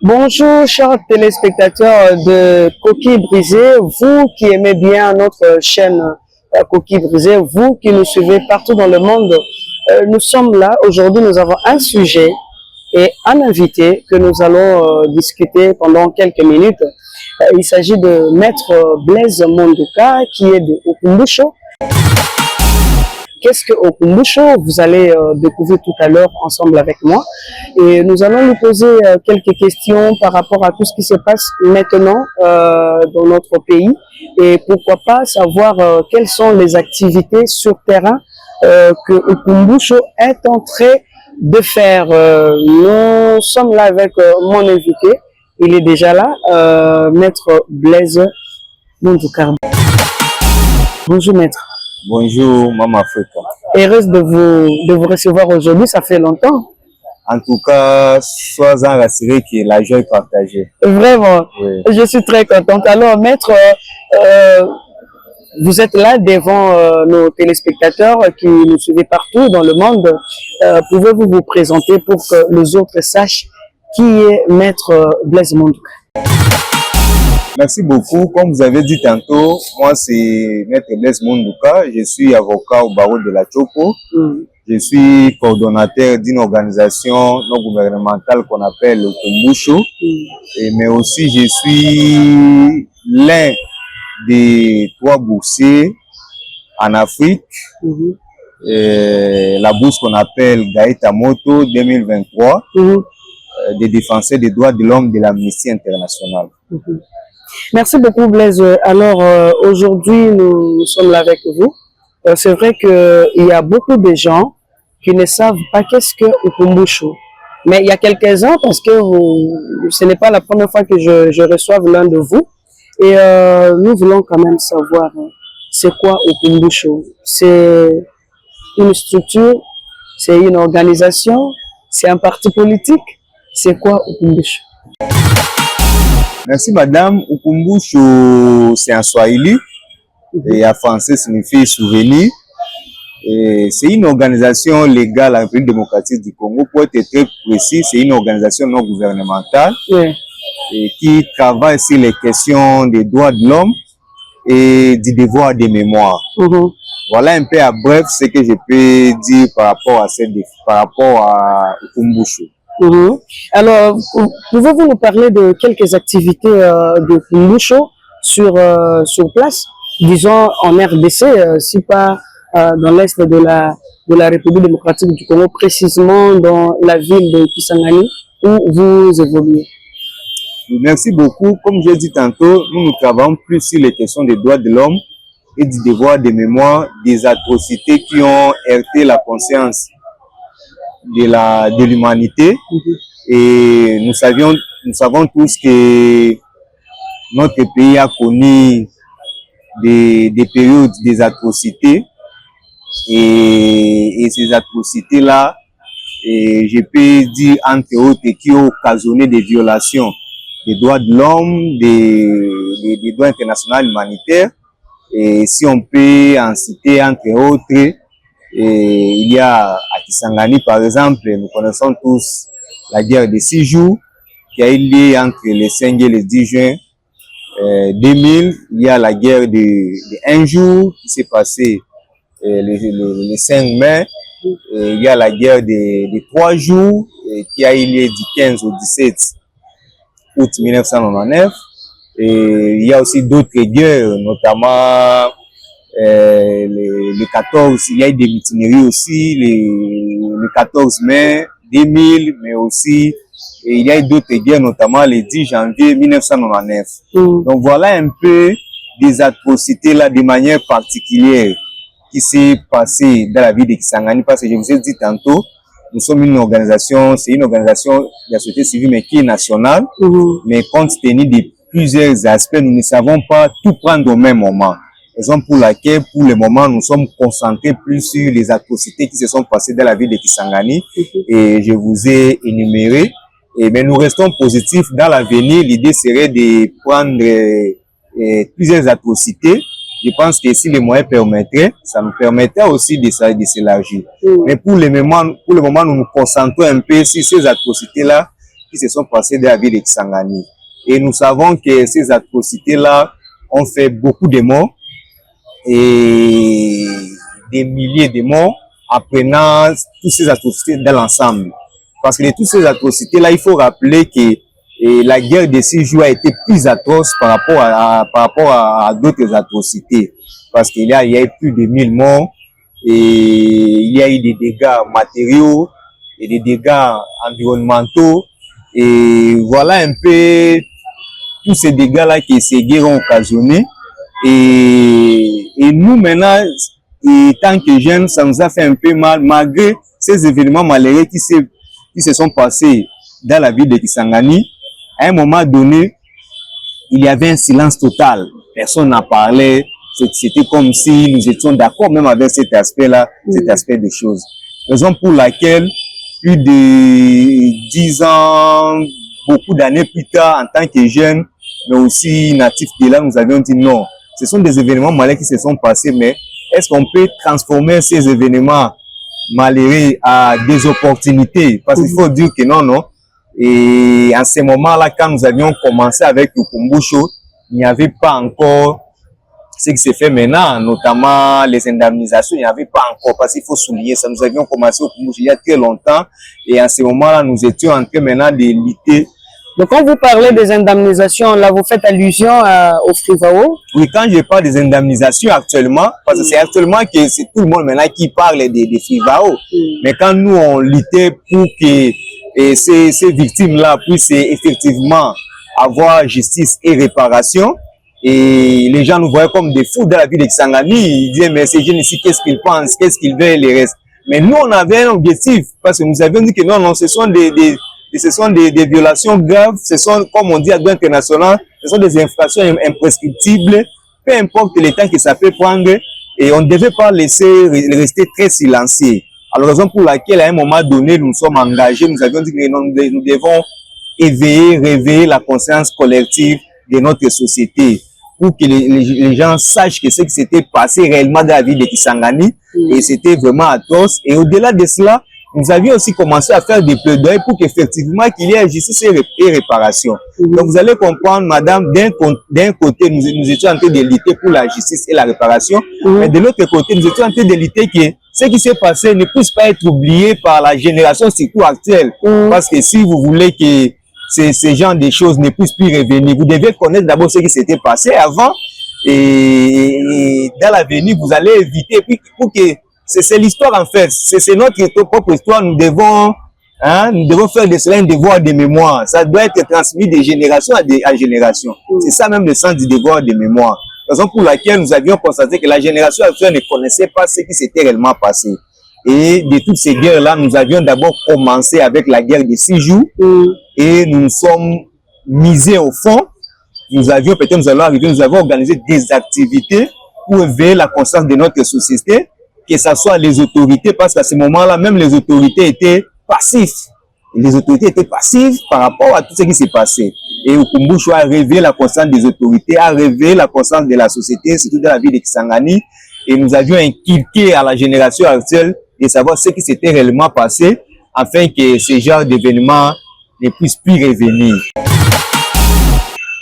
Bonjour chers téléspectateurs de Coquille Brisée, vous qui aimez bien notre chaîne Coquille Brisée, vous qui nous suivez partout dans le monde, nous sommes là. Aujourd'hui, nous avons un sujet et un invité que nous allons discuter pendant quelques minutes. Il s'agit de Maître Blaise Mondouka qui est de Okumbusho. Qu'est-ce que Okumbusho? Vous allez découvrir tout à l'heure ensemble avec moi. Et nous allons lui poser quelques questions par rapport à tout ce qui se passe maintenant dans notre pays. Et pourquoi pas savoir quelles sont les activités sur terrain que Okumbusho est en train de faire. Nous sommes là avec mon invité. Il est déjà là, Maître Blaise Mondouka. Bonjour Maître. Bonjour, Maman Africa. Heureuse de vous recevoir aujourd'hui, ça fait longtemps. En tout cas, sois-en rassuré que la joie est partagée. Vraiment, oui. Je suis très contente. Alors, Maître, vous êtes là devant nos téléspectateurs qui nous suivent partout dans le monde. Pouvez-vous vous présenter pour que les autres sachent qui est Maître Blaise Mondouka? Merci beaucoup. Comme vous avez dit tantôt, moi c'est Maître Blaise Mondouka. Je suis avocat au barreau de la Tchoko. Je suis coordonnateur d'une organisation non gouvernementale qu'on appelle le Okumbusho. Mais aussi je suis l'un des 3 boursiers en Afrique. La bourse qu'on appelle Gaëta Moto 2023 des défenseurs des droits de l'homme de l'Amnesty International. Merci beaucoup Blaise. Alors aujourd'hui nous sommes là avec vous. C'est vrai qu'il y a beaucoup de gens qui ne savent pas qu'est-ce que Okumbusho. Mais il y a quelques-uns, parce que ce n'est pas la première fois que je reçois l'un de vous. Et nous voulons quand même savoir c'est quoi Okumbusho. C'est une structure, c'est une organisation, c'est un parti politique. C'est quoi Okumbusho? Merci madame. Okumbusho, c'est un swahili et en français signifie souvenir. C'est une organisation légale en République démocratique du Congo. Pour être très précis, c'est une organisation non gouvernementale et qui travaille sur les questions des droits de l'homme et du devoir de mémoire. Voilà un peu à bref ce que je peux dire par rapport à Okumbusho. Alors, pouvez-vous nous parler de quelques activités de Okumbusho sur place, disons en RDC, si pas dans l'est de la République démocratique du Congo, précisément dans la ville de Kisangani, où vous évoluez? Merci beaucoup. Comme j'ai dit tantôt, nous travaillons plus sur les questions des droits de l'homme et du devoir de mémoire des atrocités qui ont heurté la conscience de l'humanité. Et nous savons tous que notre pays a connu des périodes des atrocités et ces atrocités-là, je peux dire entre autres, qui ont occasionné des violations des droits de l'homme, des droits internationaux humanitaires. Et si on peut en citer entre autres, il y a à Kisangani par exemple, nous connaissons tous la guerre de 6 jours qui a eu lieu entre le 5 et le 10 juin 2000. Il y a la guerre de 1 jour qui s'est passée le 5 mai. Il y a la guerre de 3 jours qui a eu lieu du 15 au 17 août 1999. Et il y a aussi d'autres guerres, notamment le 14, il y a eu des mutineries aussi, le 14 mai 2000, mais aussi il y a eu d'autres guerres, notamment le 10 janvier 1999. Donc voilà un peu des atrocités là de manière particulière qui s'est passée dans la ville de Kisangani, parce que je vous ai dit tantôt, nous sommes une organisation, c'est une organisation de la société civile mais qui est nationale, mais compte tenu de plusieurs aspects, nous ne savons pas tout prendre au même moment. Raison pour laquelle, pour le moment, nous sommes concentrés plus sur les atrocités qui se sont passées dans la ville de Kisangani. Et je vous ai énuméré. Mais nous restons positifs dans l'avenir. L'idée serait de prendre plusieurs atrocités. Je pense que si les moyens permettraient, ça nous permettrait aussi de s'élargir. Mais pour le moment, nous nous concentrons un peu sur ces atrocités-là qui se sont passées dans la ville de Kisangani. Et nous savons que ces atrocités-là ont fait beaucoup de morts et des milliers de morts apprenant toutes ces atrocités dans l'ensemble. Parce que de toutes ces atrocités-là, il faut rappeler que la guerre de 6 jours a été plus atroce par rapport à d'autres atrocités. Parce qu'il y a eu plus de 1000 morts et il y a eu des dégâts matériaux et des dégâts environnementaux. Et voilà un peu tous ces dégâts-là que ces guerres ont occasionnés. Et nous, maintenant, et tant que jeunes, ça nous a fait un peu mal, malgré ces événements malheureux qui se sont passés dans la ville de Kisangani. À un moment donné, il y avait un silence total. Personne n'en parlait. C'était comme si nous étions d'accord même avec cet aspect-là, cet aspect des choses. Raison pour laquelle, plus de 10 ans, beaucoup d'années plus tard, en tant que jeunes, mais aussi natifs de là, nous avions dit non. Ce sont des événements malheureux qui se sont passés, mais est-ce qu'on peut transformer ces événements malheureux à des opportunités? Parce qu'il faut dire que non, non. Et en ce moment-là, quand nous avions commencé avec le Ukumbusho, il n'y avait pas encore ce qui s'est fait maintenant, notamment les indemnisations, il n'y avait pas encore, parce qu'il faut souligner ça. Nous avions commencé au Ukumbusho il y a très longtemps, et en ce moment-là, nous étions en train maintenant de lutter. Donc, quand vous parlez des indemnisations, là, vous faites allusion au Frivao? Oui, quand je parle des indemnisations actuellement, parce que c'est actuellement que c'est tout le monde maintenant qui parle des Frivao. Mais quand nous, on luttait pour que ces victimes-là puissent effectivement avoir justice et réparation, et les gens nous voyaient comme des fous dans la ville de Kisangani. Ils disaient, mais ces jeunes ici, qu'est-ce qu'ils pensent, qu'est-ce qu'ils veulent, les restes. Mais nous, on avait un objectif, parce que nous avions dit que non, non, ce sont des violations graves, ce sont, comme on dit à droit international, ce sont des infractions imprescriptibles, peu importe le temps que ça peut prendre, et on ne devait pas rester très silencieux. Alors, raison pour laquelle, à un moment donné, nous nous sommes engagés, nous avions dit que nous devons réveiller la conscience collective de notre société, pour que les gens sachent que ce qui s'était passé réellement dans la ville de Kisangani, et c'était vraiment atroce. Et au-delà de cela, nous avions aussi commencé à faire des plaidoyers pour qu'effectivement qu'il y ait justice et réparation. Donc vous allez comprendre, madame, d'un côté, nous étions en train de lutter pour la justice et la réparation, mais de l'autre côté, nous étions en train de lutter que ce qui s'est passé ne puisse pas être oublié par la génération surtout actuelle. Parce que si vous voulez que ces genres de choses ne puissent plus revenir, vous devez connaître d'abord ce qui s'était passé avant, et dans l'avenir, vous allez éviter, puis pour que c'est l'histoire en fait, c'est notre propre histoire, nous devons faire de cela un devoir de mémoire, ça doit être transmis de génération à génération, c'est ça même le sens du devoir de mémoire, raison pour laquelle nous avions constaté que la génération actuelle ne connaissait pas ce qui s'était réellement passé. Et de toutes ces guerres-là, nous avions d'abord commencé avec la guerre de 6 jours, et nous nous sommes misés au fond, nous allons arriver, nous avons organisé des activités pour éveiller la conscience de notre société, que ce soit les autorités, parce qu'à ce moment-là, même les autorités étaient passives. Les autorités étaient passives par rapport à tout ce qui s'est passé. Et Ukumbusho a réveillé la conscience des autorités, a réveillé la conscience de la société, surtout dans la ville de Kisangani. Et nous avions inculqué à la génération actuelle de savoir ce qui s'était réellement passé, afin que ce genre d'événements ne puissent plus revenir.